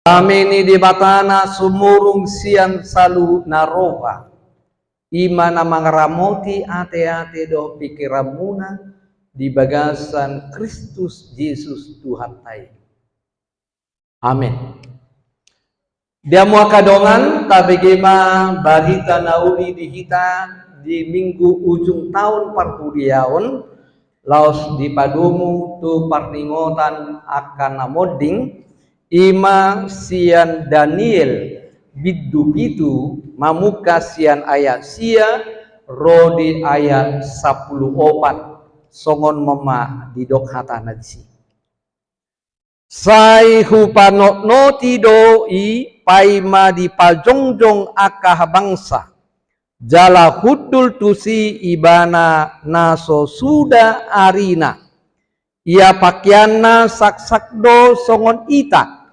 Amini di batana sumurung sian salu naroha. Imana mangramoti ate-ate do pikiramuna di bagasan Kristus Yesus Tuhan tai. Amin. Dia mua kadongan tabegema barita nauli di kita di minggu ujung tahun parpudiaon laos di padumu tu parningotan akan namoding ima sian Daniel biddu itu mamuka sian ayat sia rodi ayat 10 opat songon mama di dok hata najisi sai hupanok noti doi paima di pajongjong akah bangsa jala hudul tusi ibana naso suda arina ia pakiana sak-sakdo songon ita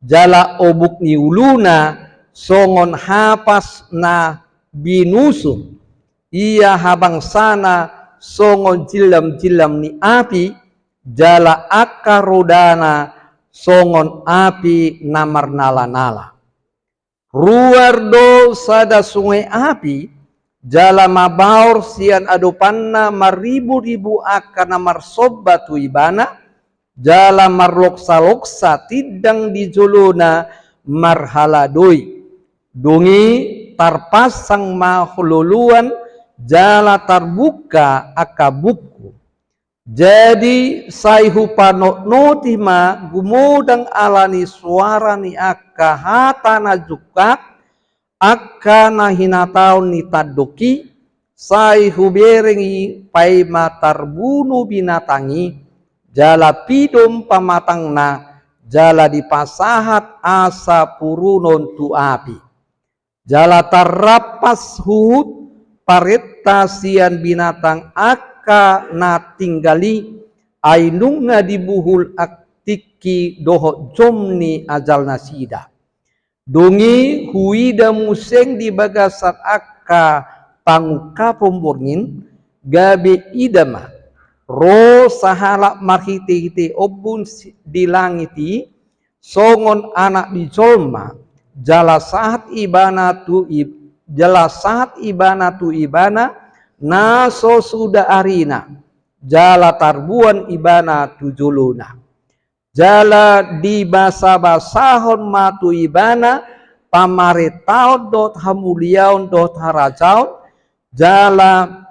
jala obuk ni uluna songon hapas na binusu ia habang sana songon jilam-jilam ni api jala akarodana songon api namar nala-nala ruardo sada sungai api jala mabaur sian adopanna maribu-ribu akan namar sobbatu ibana jala marloksa-loksa tidang di jolona marhaladoi dungi tarpasang mahululuan jala tarbuka akabuku jadi saihu panok notima gumudang alani suara ni aka hatana jukak aka nahinataun ni tadoki saihu berengi paima tarbunu binatangi jala pidom pamatangna jala dipasahat asa purunon tu api jala tarapas hut paretta sian binatang aka na tinggali ainunga dibuhul aktiki doho jomni ajal nasida dungi huida museng di bagasan aka panguka pemborngin gabe idama ro sahala marhiti-hiti obun di langiti songon anak di jolma jala saat ibana tu ibana naso suda arina jala tarbuan ibana tu juluna jala di basa-basahon matu ibana pamaretaon dot hamuliaon dot harajaon jala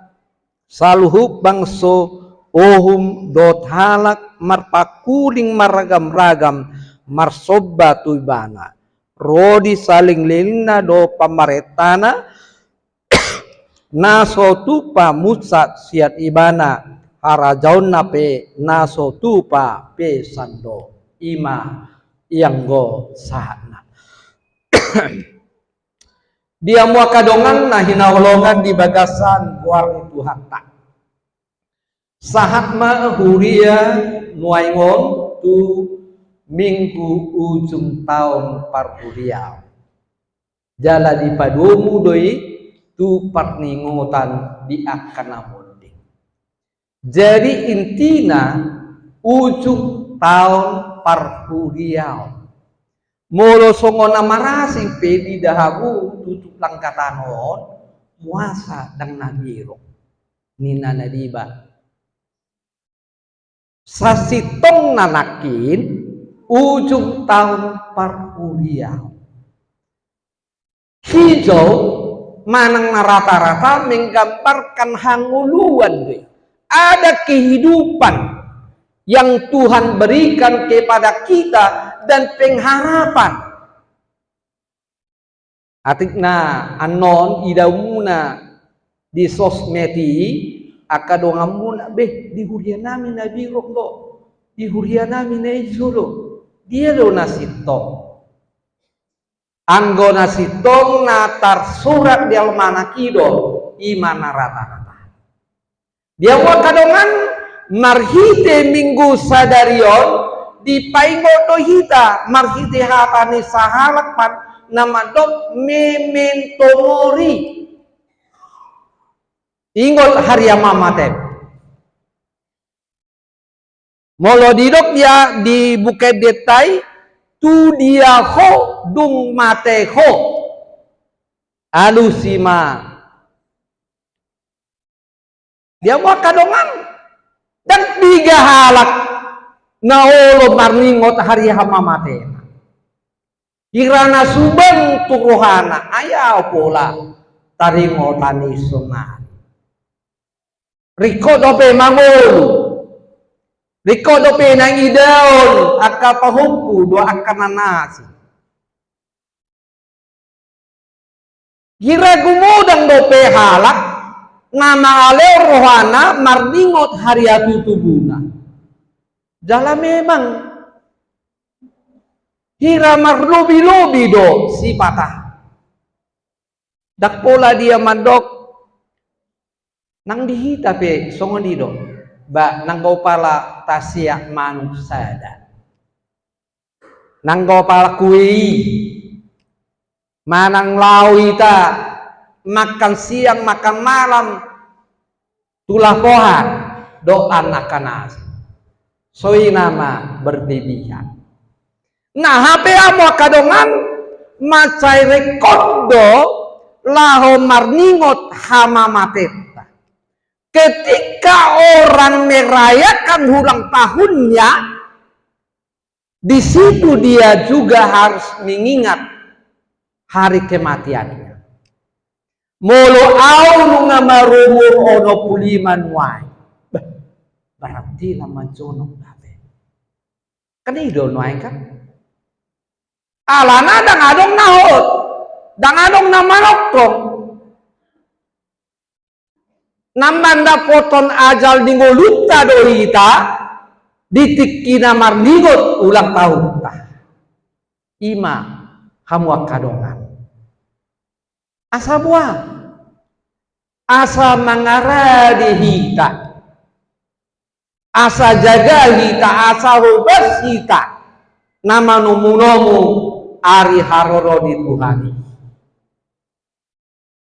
saluhuk bangso ohum dot halak marpakuling maragam-ragam marsobba tu ibana rodi saling lilina do pamaretana naso tupa musat siat ibana harajaun nape naso tupa pe sando ima yang go sahana dia mua kadongan nah hinaholongan di bagasan buar itu hatta sahat ma huria nuaingon tu minggu ujung tahun parpudiau jala di padumu doi tu parningotan di akanamonding jadi intina ujung tahun parpudiau molo songo namarasing pedi dahabu tutup langkatanon muasa dang nabiro nina nadiba sasitong nanakin ujung tahun parpudiau hijau manang rata-rata menggambarkan hanguluan ada kehidupan yang Tuhan berikan kepada kita dan pengharapan atikna anon idamuna di sosmedi akadongamuna beh di hurianami na birok do di hurianami na ijolo dia do nasitong anggo nasitong natar surat di almanakido imana rata-rata dia wa kadongan marhite minggu sadarion di paingo dohita marhite hatani sahalak pan nama dok mementomori ingol haryama maten molo didok dia di Bukit Detai tu dia ho dung mate ho alusima dia mau kadongan dan tiga halak naolo marningot hari hama mate kirana subang turuhana ayaw pola taringo tani sunat riko dope mangol riko dope nang idaon akka pahumpu do akka nanasi gira gumudang dope halak nama aleo rohana marningot hariatu tubuna jala memang hira marlobi-lobi do si patah dak pola dia mandok nang dihita pe songoni do ba nang go pala tasya manuk sada nang go pala kui manang lawita makan siang makan malam tulah pohan do anak kanas soi nama berlebihan nah HP amo kadongan macai rekodo laho marningot hama mateta ketika orang merayakan ulang tahunnya di situ dia juga harus mengingat hari kematiannya molo au ngamarumur ono puliman wai berarti lama jono babe kan idol wai kan alana dang adong nahot dang adong namanokong namanda poton ajal dingolutta doita ditikina marnigot ulang tahun tah ima hamwa kadongan asa buah asa mangaradi hita asa jaga hita asa rubas hita nama numunomu ari haroro di Tuhani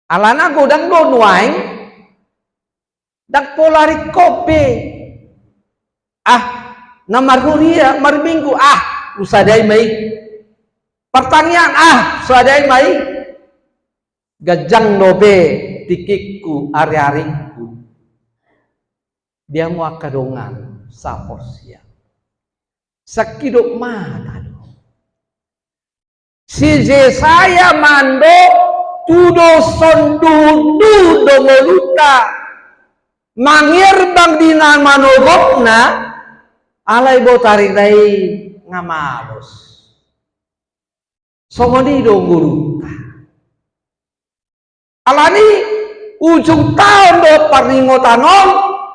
alana godang donuaing dak polari kope namar huria marbinggu usadai mai pertanyaan usadai mai gajang nobe tikikku ari-ariku dia mau kadongan saporsia sakidok mata si saya mando tudo sondudu do meluta mangir bang dina manogokna alai botari dai ngamalos songoni do guruta alani ujung tahun do paringotanon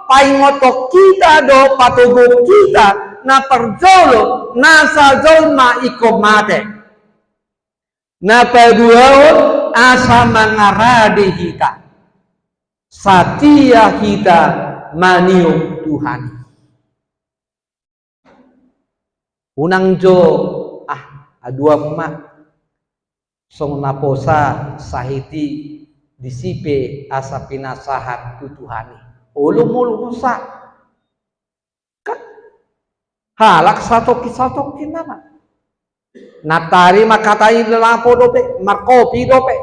paingotok kita do patogo kita na perjolo nasa zolma ikomate na paduaon asa mangaradi kita satia kita maniuk Tuhan unang jo adua mak song naposa sahiti disipe asa pinasahat tu Tuhani ulum rusak kan halak satoki nama natari makatai lelapo dope markopi dope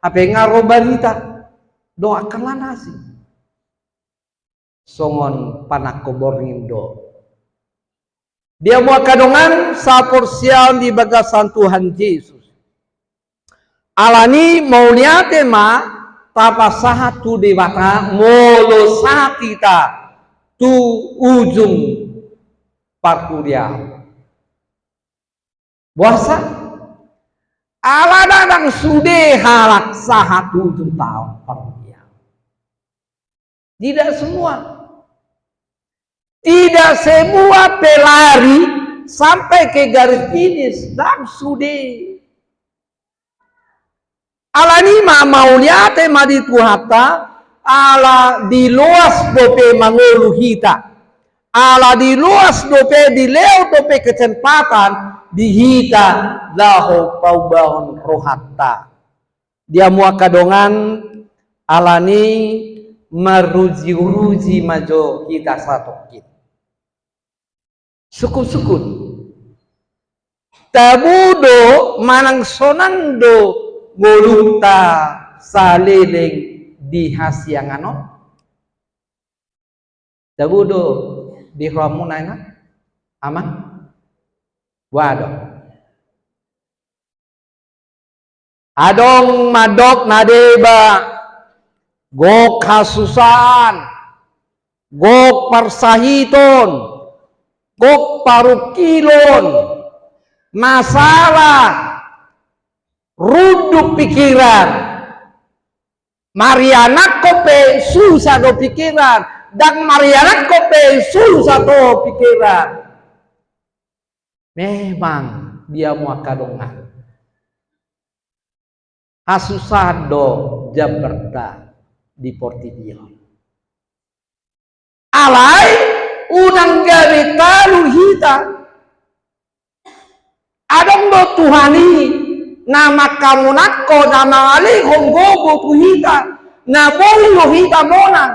ape ngaro barita doakan lanasi songon panakoborngin do dia mau kadongan saporsial di bagasan Tuhan Yesus alani mau niate ma tapasaha tu dewata molo satita tu ujung parkuria puasa ala dadang sude halak saha tu ujung tahun parkuria tidak semua pelari sampai ke garis finish dan sude alani mauliate maditu hatta ala di luas dope mangolu hita ala di luas dope di leo dope kecepatan di hita lahu paubahon rohatta dia muakadongan alani maruji majo hita satu kita sukun tabudo manang sonando ngolukta saleleng di hasiangano tabudo di ramunana aman wado adong madok nadeba gok kasusan gok parsahiton gok parukilon masalah ruduk pikiran marianak kope susah do pikiran dan marianak kope susah do pikiran memang dia muakadongan asusado Jabarta di Portivion alai unang garita luhita adong do Tuhani nama kamu nako nama ali honggogo tuhita na boli lohita mona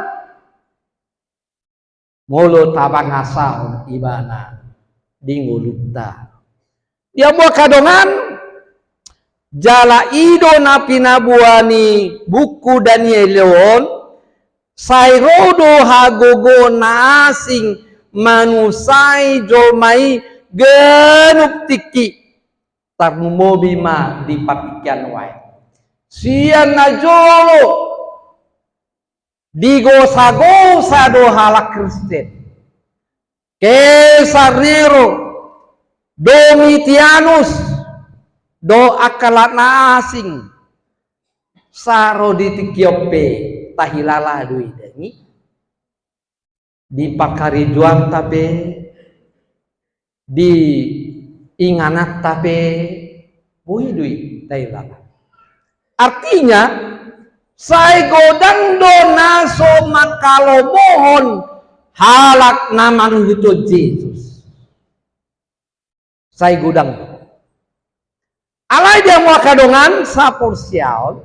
molo tabang asahon ibana dinguluta dia buat kadongan jala ido na pinabuani buku Danielon sayrodo hagogo na asing manusai jomai genup tiki tarmumobima dipatikan wae sian najolo digosa-gosa do halak Kristen Kaisar Nero Domitianus do akalat na asing saro ditikiope tahilala dui dengi dipakari juang tape di inganat tape bui dui tahilala artinya saya godang do naso makalo mohon halak naman itu Yesus saya godang do alai dia mau kadongan sapor siaon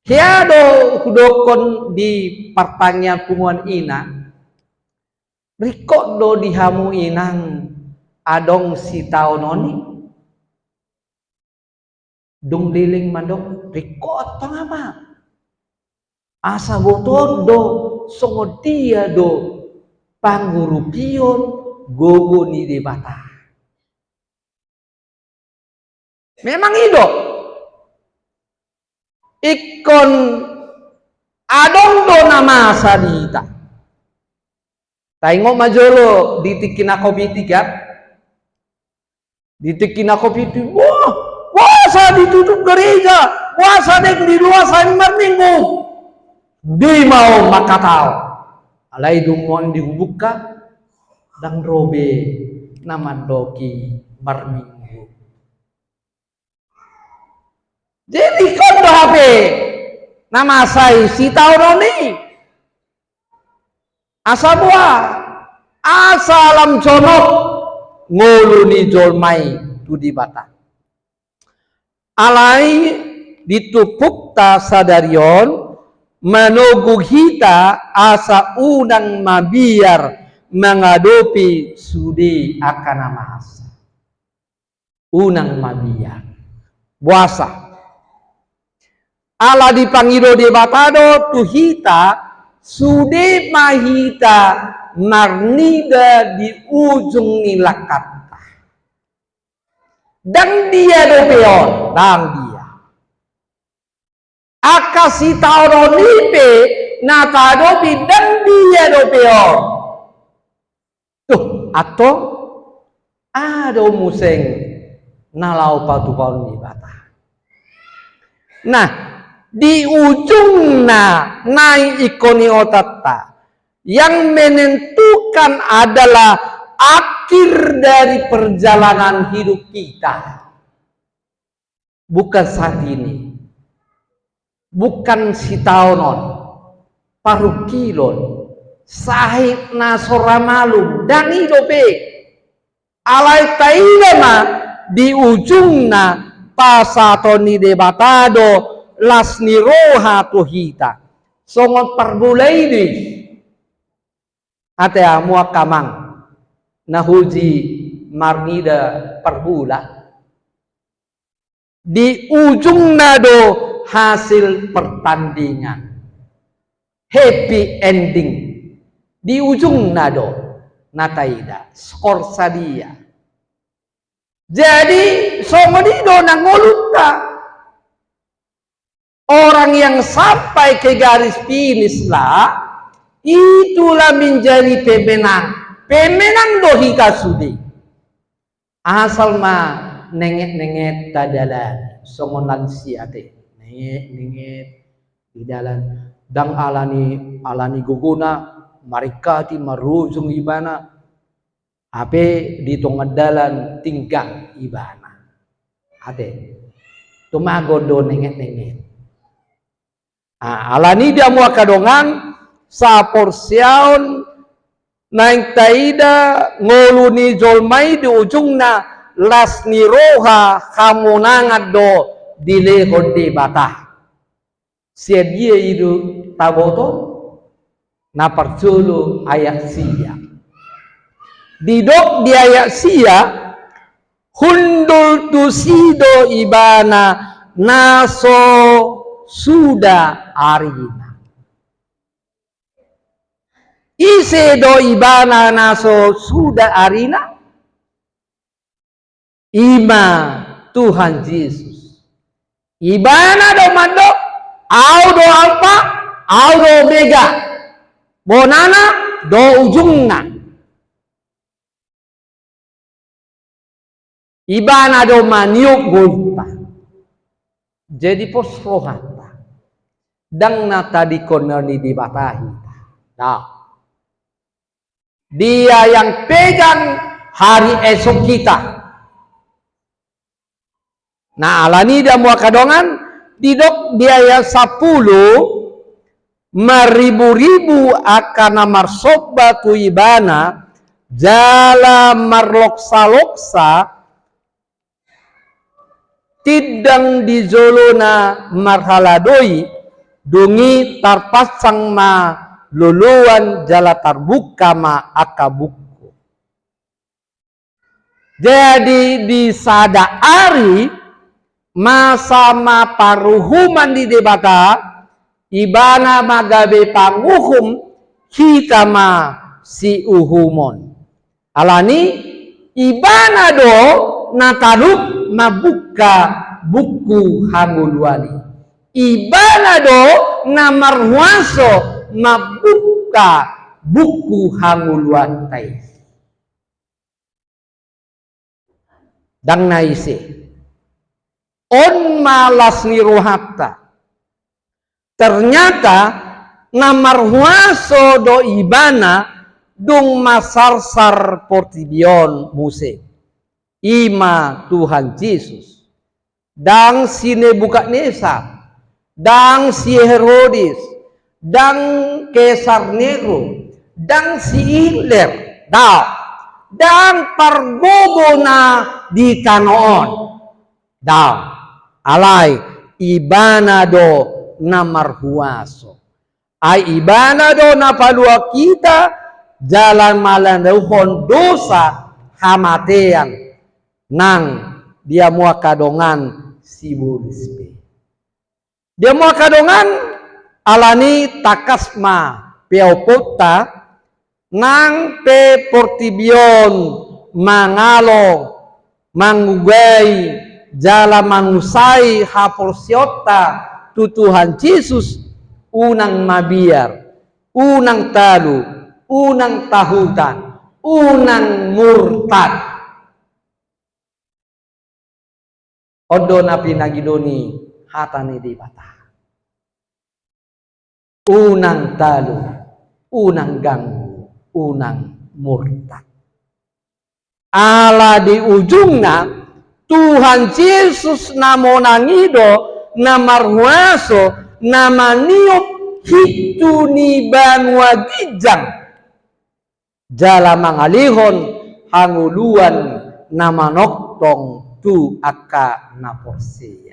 hiado kudokon di pertanyaan punguan ina rikok do dihamu inang adong si taononi dung liling mandok rikok tangama asa boton do songo dia do panggurupion gogo ni debata memang itu ikon adong do nama sadita taingok majolo ditikin ako bitikat ditikin ako bitik wah puasa ditutup gereja puasa dek di luar saya minggu di mau makatau alai dumon dibuka dan robe nama doki marminggu jadi kondo HP nama saya si taunoni asa buah asalam conok nguluni jolmai tudi bata alai ditupuk ta sadarion manogu hita asa unang mabiar mengadopi sudi akan nama asa unang mabiar puasa ala dipangiro di batado tuhita sude mahita narnida di ujung nilakata dan dia dopeon dan dia akasi tauronipe natadopi dan dia dopeon tuh atau ada museng nalau patupaun di bata nah di ujung naik ikoni otata yang menentukan adalah akhir dari perjalanan hidup kita bukan saat ini bukan si taonon parukilon sahib nasoramalu dan hidupe alai tailema di ujung pasatoni debatado lasni roha tuhita songot parbulai di ate amua kamang nahuji marngida perbula. Di ujung nado hasil pertandingan. Happy ending. Di ujung nado nataida skor sadia. Jadi somodido nangolutta. Orang yang sampai ke garis finish lah, itulah menjadi pemenang. Pemenang dohi kasudi. Asal mah nenget tadalan, songon lansia teh, nenget di dalan. Dang alani guguna, mereka ti marujung ibana. Ape di tongadalan tinggal ibana. Ate, tumagodo nenget. Alani dia mua kadongan sa porsiaon naing taida ngoluni jolmai di ujungna las ni roha kamunangat do dilehon di batah. Sedia itu taboto na perculu ayat sia. Didok di ayat sia hundul tusido ibana naso sudah arina. Ise do ibana naso sudah arina. Ima Tuhan Yesus. Ibana do mando, au do alfa, au do omega. Bonana do ujungna. Ibana do maniuk gulta. Jadi pos rohata. Dang nata di kononi dibatahi. Nah. Dia yang pegang hari esok kita. Nah, alani dia mua kadongan didok dia 10 maribu-ribu akan marsoba tu ibana jala marloksa-loksa tidang di zolona marhaladoi dungi tarpasang ma luluan jala tarbuka ma akabuku. Jadi di sada ari masa ma paruhuman di debata ibana magabe panguhum kita ma si uhumon. Alani ibana do nataruk mabuka buku hanguluani. Ibana do namarhuaso mabuka buku hanguluan tai. Dang naise on malas ni rohata. Ternyata namarhuaso do ibana dung masarsar portibion muse. Ima Tuhan Yesus. Dang si Nebukadnezar, dang si Herodes, dang Kaisar Nero, dang si Hitler, dang pargobo na di kanoon. Alay ibana do namarhuaso. Ay ibana do napalua kita jalan malanduhon dosa hamatean nang dia mua kadongan si burispe. Dia mua kadongan alani takasma peopota nang pe portibion mangalo mangugay jala mangusay haporsiota tu Tuhan Yesus unang mabiar, unang talu, unang tahutan, unang murtad. Odo na pinagidoni hatani di bata. Unang talu, unang ganggu, unang murtad. Ala di ujungna Tuhan Yesus namo nangido namarhuaso namaniop hitu ni banwa gijang jala mangalihon hanguluan nama noktong tu aka naporsia.